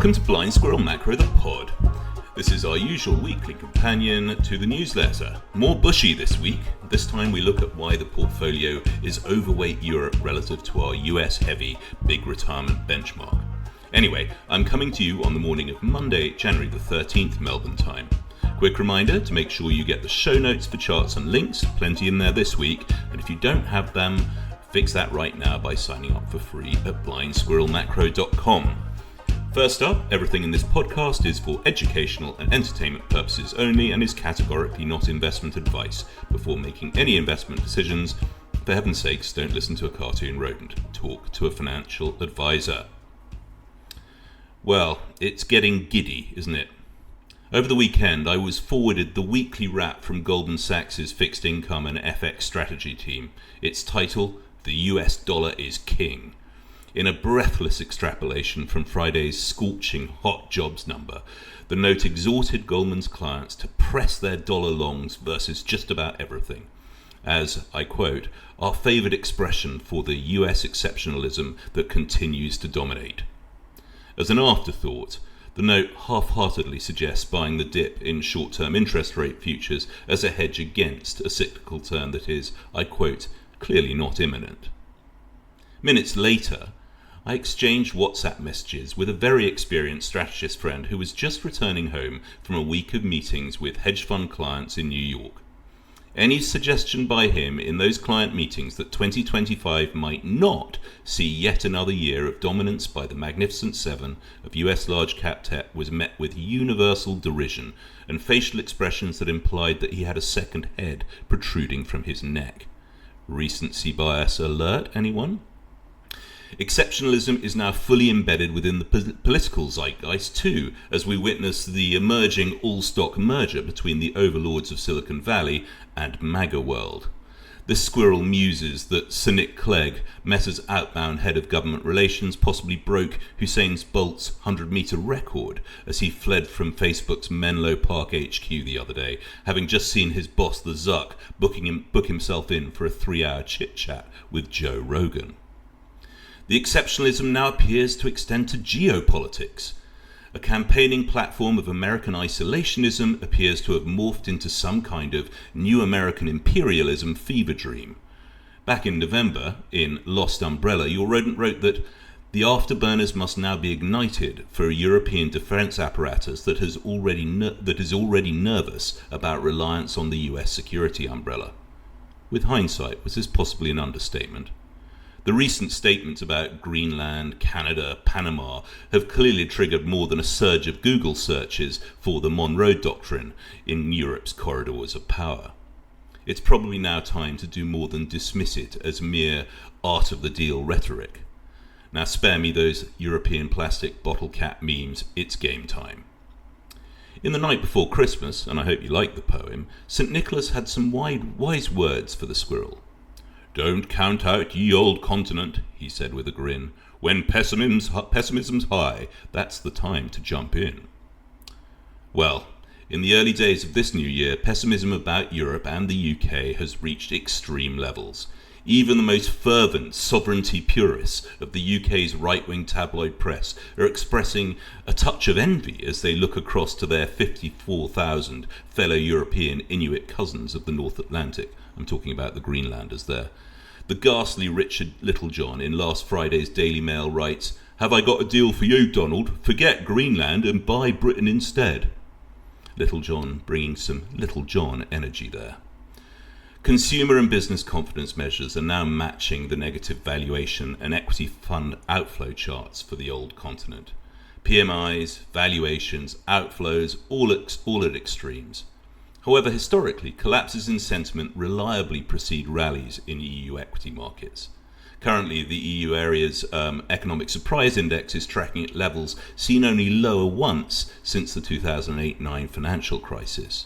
Welcome to Blind Squirrel Macro, the pod. This is our usual weekly companion to the newsletter. More bushy this week. This time we look at why the portfolio is overweight Europe relative to our US heavy big retirement benchmark. Anyway, I'm coming to you on the morning of Monday, January the 13th, Melbourne time. Quick reminder to make sure you get the show notes for charts and links, plenty in there this week, and if you don't have them, fix that right now by signing up for free at blindsquirrelmacro.com. First up, everything in this podcast is for educational and entertainment purposes only and is categorically not investment advice. Before making any investment decisions, for heaven's sakes, don't listen to a cartoon rodent. Talk to a financial advisor. Well, it's getting giddy, isn't it? Over the weekend, I was forwarded the weekly wrap from Goldman Sachs' fixed income and FX strategy team. Its title, "The US Dollar is King." In a breathless extrapolation from Friday's scorching hot jobs number, the note exhorted Goldman's clients to press their dollar longs versus just about everything, as, I quote, "our favoured expression for the US exceptionalism that continues to dominate." As an afterthought, the note half-heartedly suggests buying the dip in short-term interest rate futures as a hedge against a cyclical turn that is, I quote, "clearly not imminent." Minutes later, I exchanged WhatsApp messages with a very experienced strategist friend who was just returning home from a week of meetings with hedge fund clients in New York. Any suggestion by him in those client meetings that 2025 might not see yet another year of dominance by the Magnificent Seven of US large cap tech was met with universal derision and facial expressions that implied that he had a second head protruding from his neck. Recency bias alert, anyone? Exceptionalism is now fully embedded within the political zeitgeist too, as we witness the emerging all-stock merger between the overlords of Silicon Valley and MAGA world. This squirrel muses that Cynic Clegg, Meta's outbound head of government relations, possibly broke Usain Bolt's 100-meter record as he fled from Facebook's Menlo Park HQ the other day, having just seen his boss, the Zuck, book himself in for a 3-hour chit-chat with Joe Rogan. The exceptionalism now appears to extend to geopolitics. A campaigning platform of American isolationism appears to have morphed into some kind of new American imperialism fever dream. Back in November, in Lost Umbrella, your rodent wrote that the afterburners must now be ignited for a European defense apparatus that is already nervous about reliance on the US security umbrella. With hindsight, was this possibly an understatement? The recent statements about Greenland, Canada, Panama have clearly triggered more than a surge of Google searches for the Monroe Doctrine in Europe's corridors of power. It's probably now time to do more than dismiss it as mere art of the deal rhetoric. Now spare me those European plastic bottle cap memes, it's game time. In The Night Before Christmas, and I hope you like the poem, St. Nicholas had some wise words for the squirrel. "Don't count out ye old continent," he said with a grin. "When pessimism's high, that's the time to jump in." Well, in the early days of this new year, pessimism about Europe and the UK has reached extreme levels. Even the most fervent sovereignty purists of the UK's right-wing tabloid press are expressing a touch of envy as they look across to their 54,000 fellow European Inuit cousins of the North Atlantic. I'm talking about the Greenlanders there. The ghastly Richard Littlejohn in last Friday's Daily Mail writes, "Have I got a deal for you, Donald? Forget Greenland and buy Britain instead." Littlejohn bringing some Little John energy there. Consumer and business confidence measures are now matching the negative valuation and equity fund outflow charts for the old continent. PMIs, valuations, outflows, all at extremes. However, historically, collapses in sentiment reliably precede rallies in EU equity markets. Currently, the EU area's economic surprise index is tracking at levels seen only lower once since the 2008-09 financial crisis.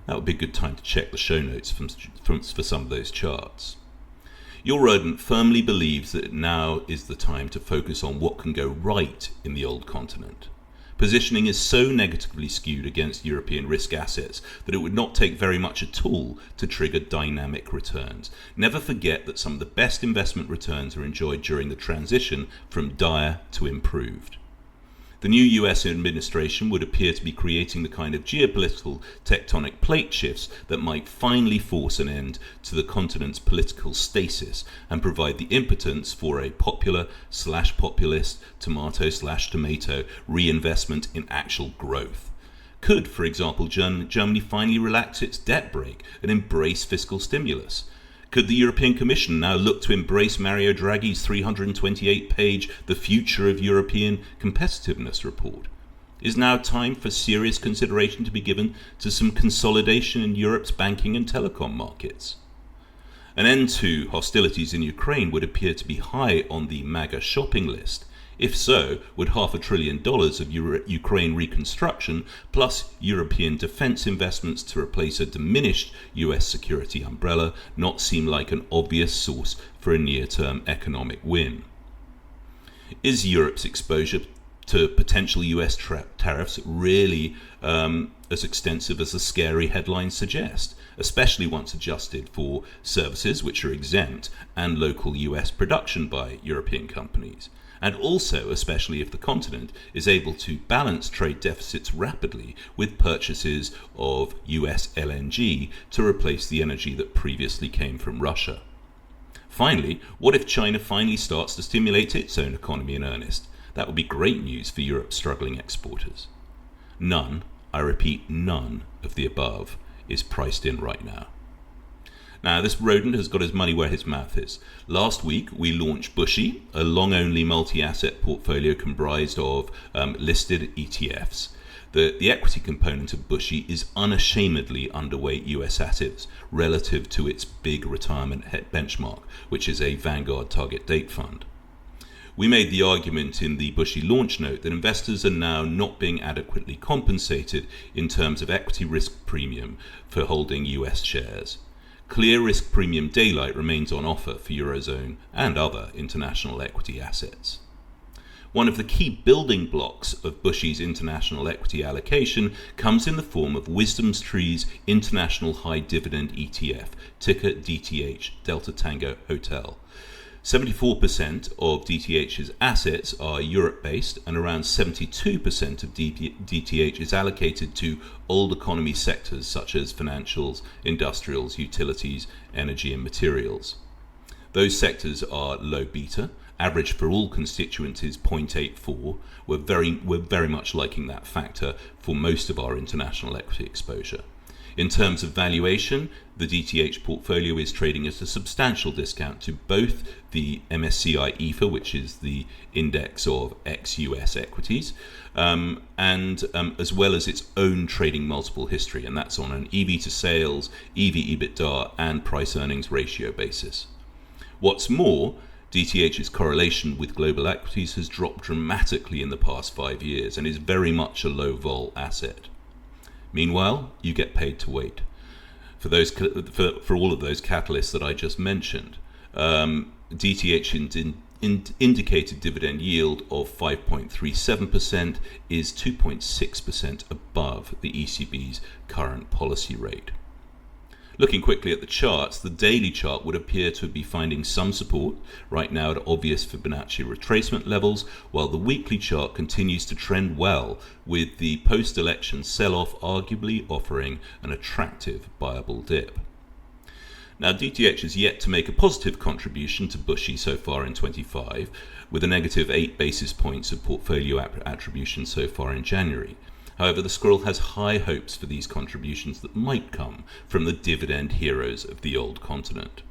That would be a good time to check the show notes for some of those charts. Your rodent firmly believes that now is the time to focus on what can go right in the old continent. Positioning is so negatively skewed against European risk assets that it would not take very much at all to trigger dynamic returns. Never forget that some of the best investment returns are enjoyed during the transition from dire to improved. The new US administration would appear to be creating the kind of geopolitical tectonic plate shifts that might finally force an end to the continent's political stasis and provide the impotence for a popular/populist, tomato/tomato reinvestment in actual growth. Could, for example, Germany finally relax its debt brake and embrace fiscal stimulus? Could the European Commission now look to embrace Mario Draghi's 328-page The Future of European Competitiveness report? Is now time for serious consideration to be given to some consolidation in Europe's banking and telecom markets? An end to hostilities in Ukraine would appear to be high on the MAGA shopping list. If so, would $500 billion of Ukraine reconstruction plus European defense investments to replace a diminished US security umbrella not seem like an obvious source for a near-term economic win? Is Europe's exposure to potential US tariffs really as extensive as the scary headlines suggest, especially once adjusted for services which are exempt and local US production by European companies? And also, especially if the continent is able to balance trade deficits rapidly with purchases of US LNG to replace the energy that previously came from Russia. Finally, what if China finally starts to stimulate its own economy in earnest? That would be great news for Europe's struggling exporters. None, I repeat, none of the above is priced in right now. Now, this rodent has got his money where his mouth is. Last week, we launched BUSHY, a long-only multi-asset portfolio comprised of listed ETFs. The equity component of BUSHY is unashamedly underweight US assets relative to its big retirement benchmark, which is a Vanguard target date fund. We made the argument in the BUSHY launch note that investors are now not being adequately compensated in terms of equity risk premium for holding US shares. Clear risk premium daylight remains on offer for Eurozone and other international equity assets. One of the key building blocks of BUSHY's international equity allocation comes in the form of WisdomTree's International High Dividend ETF, ticker DTH, Delta Tango Hotel. 74% of DTH's assets are Europe-based, and around 72% of DTH is allocated to old economy sectors such as financials, industrials, utilities, energy and materials. Those sectors are low beta, average for all constituents is 0.84. We're very much liking that factor for most of our international equity exposure. In terms of valuation, the DTH portfolio is trading at a substantial discount to both the MSCI EFA, which is the index of ex-US equities, and as well as its own trading multiple history, and that's on an EV to sales, EV/EBITDA, and price earnings ratio basis. What's more, DTH's correlation with global equities has dropped dramatically in the past 5 years and is very much a low vol asset. Meanwhile, you get paid to wait. For all of those catalysts that I just mentioned, DTH indicated dividend yield of 5.37% is 2.6% above the ECB's current policy rate. Looking quickly at the charts, the daily chart would appear to be finding some support right now at obvious Fibonacci retracement levels, while the weekly chart continues to trend well, with the post-election sell-off arguably offering an attractive buyable dip. Now, DTH has yet to make a positive contribution to BUSHY so far in 25, with a negative 8 basis points of portfolio attribution so far in January. However, the squirrel has high hopes for these contributions that might come from the dividend heroes of the Olde Continent.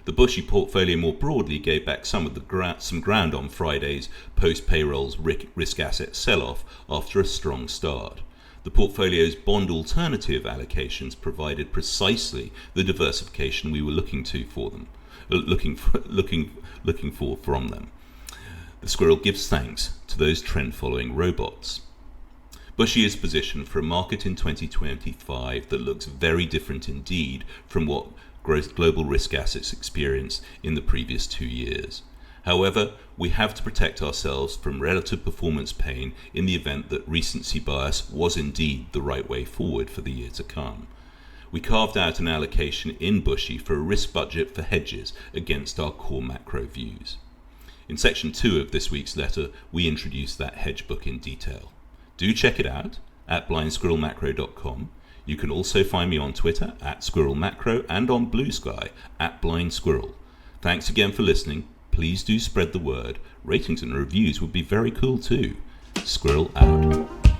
The BUSHY portfolio more broadly gave back some ground on Friday's post-payrolls risk asset sell-off after a strong start. The portfolio's bond alternative allocations provided precisely the diversification we were looking for from them. The squirrel gives thanks to those trend-following robots. BUSHY is positioned for a market in 2025 that looks very different indeed from what global risk assets experienced in the previous 2 years. However, we have to protect ourselves from relative performance pain in the event that recency bias was indeed the right way forward for the year to come. We carved out an allocation in BUSHY for a risk budget for hedges against our core macro views. In section 2 of this week's letter, we introduce that hedge book in detail. Do check it out at blindsquirrelmacro.com. You can also find me on Twitter at squirrelmacro and on Blue Sky at blindsquirrel. Thanks again for listening. Please do spread the word. Ratings and reviews would be very cool too. Squirrel out.